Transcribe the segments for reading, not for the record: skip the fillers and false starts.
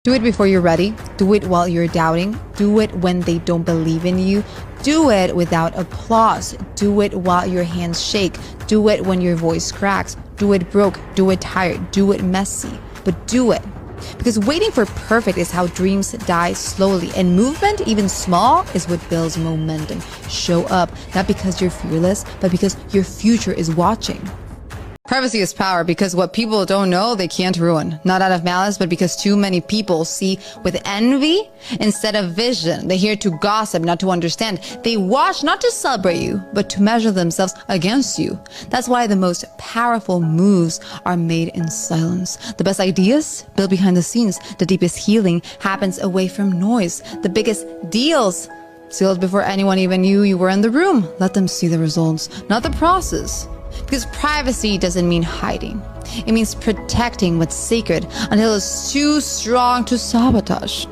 Do it before you're ready. Do it while you're doubting. Do it when they don't believe in you. Do it without applause. Do it while your hands shake. Do it when your voice cracks. Do it broke. Do it tired. Do it messy. But do it. Because waiting for perfect is how dreams die slowly. And movement, even small, is what builds momentum. Show up, not because you're fearless, but because your future is watching. Privacy is power because what people don't know, they can't ruin. Not out of malice, but because too many people see with envy instead of vision. They're here to gossip, not to understand. They watch not to celebrate you, but to measure themselves against you. That's why the most powerful moves are made in silence. The best ideas built behind the scenes. The deepest healing happens away from noise. The biggest deals sealed before anyone even knew you were in the room. Let them see the results, not the process. Because privacy doesn't mean hiding. It means protecting what's sacred until it's too strong to sabotage.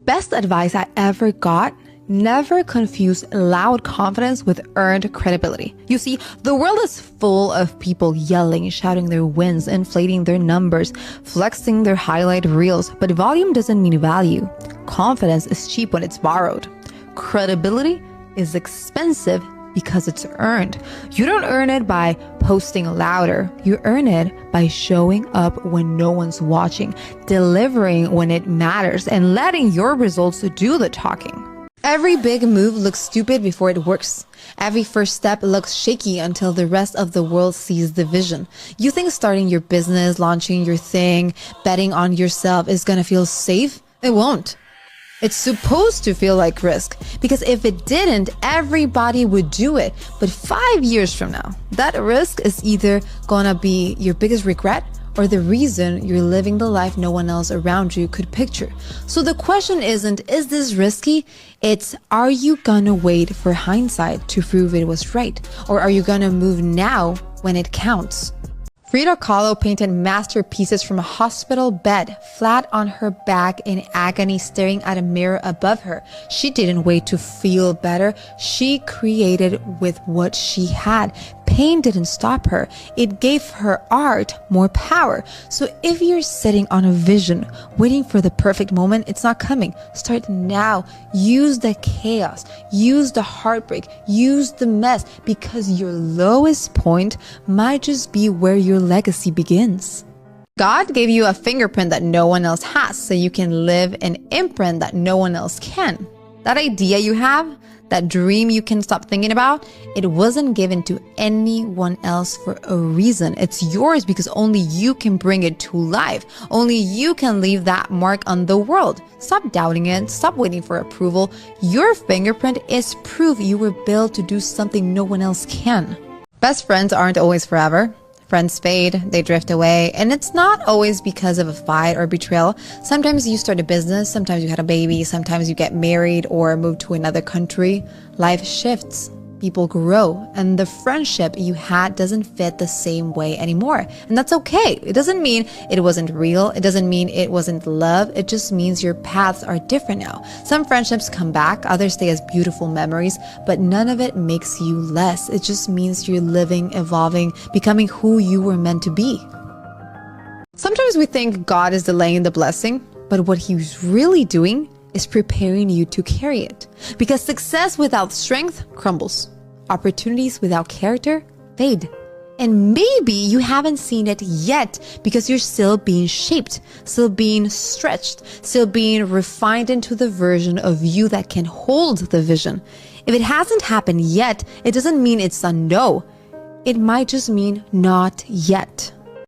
Best advice I ever got: never confuse loud confidence with earned credibility. You see, the world is full of people yelling, shouting their wins, inflating their numbers, flexing their highlight reels. But volume doesn't mean value. Confidence is cheap when it's borrowed. Credibility is expensive because it's earned. You don't earn it by posting louder. You earn it by showing up when no one's watching, delivering when it matters, and letting your results do the talking. Every big move looks stupid before it works. Every first step looks shaky until the rest of the world sees the vision. You think starting your business, launching your thing, betting on yourself is gonna feel safe? It won't. It's supposed to feel like risk, because if it didn't, everybody would do it. But 5 years from now, that risk is either gonna be your biggest regret or the reason you're living the life no one else around you could picture. So the question isn't, is this risky? It's, are you gonna wait for hindsight to prove it was right? Or are you gonna move now when it counts? Frida Kahlo painted masterpieces from a hospital bed, flat on her back in agony, staring at a mirror above her. She didn't wait to feel better. She created with what she had. Pain didn't stop her. It gave her art more power. So if you're sitting on a vision, waiting for the perfect moment, it's not coming. Start now. Use the chaos. Use the heartbreak. Use the mess, because your lowest point might just be where your legacy begins. God gave you a fingerprint that no one else has, so you can live an imprint that no one else can. That idea you have, that dream you can't stop thinking about, it wasn't given to anyone else for a reason. It's yours because only you can bring it to life. Only you can leave that mark on the world. Stop doubting it. Stop waiting for approval. Your fingerprint is proof you were built to do something no one else can. Best friends aren't always forever. Friends fade, they drift away, and it's not always because of a fight or betrayal. Sometimes you start a business, sometimes you had a baby, sometimes you get married or move to another country. Life shifts, people grow, and the friendship you had doesn't fit the same way anymore. And that's okay. It doesn't mean it wasn't real. It doesn't mean it wasn't love. It just means your paths are different now. Some friendships come back, others stay as beautiful memories, but none of it makes you less. It just means you're living, evolving, becoming who you were meant to be. Sometimes we think God is delaying the blessing, but what he's really doing is preparing you to carry it. Because success without strength crumbles. Opportunities without character fade. And maybe you haven't seen it yet because you're still being shaped, still being stretched, still being refined into the version of you that can hold the vision. If it hasn't happened yet, it doesn't mean it's a no. It might just mean not yet.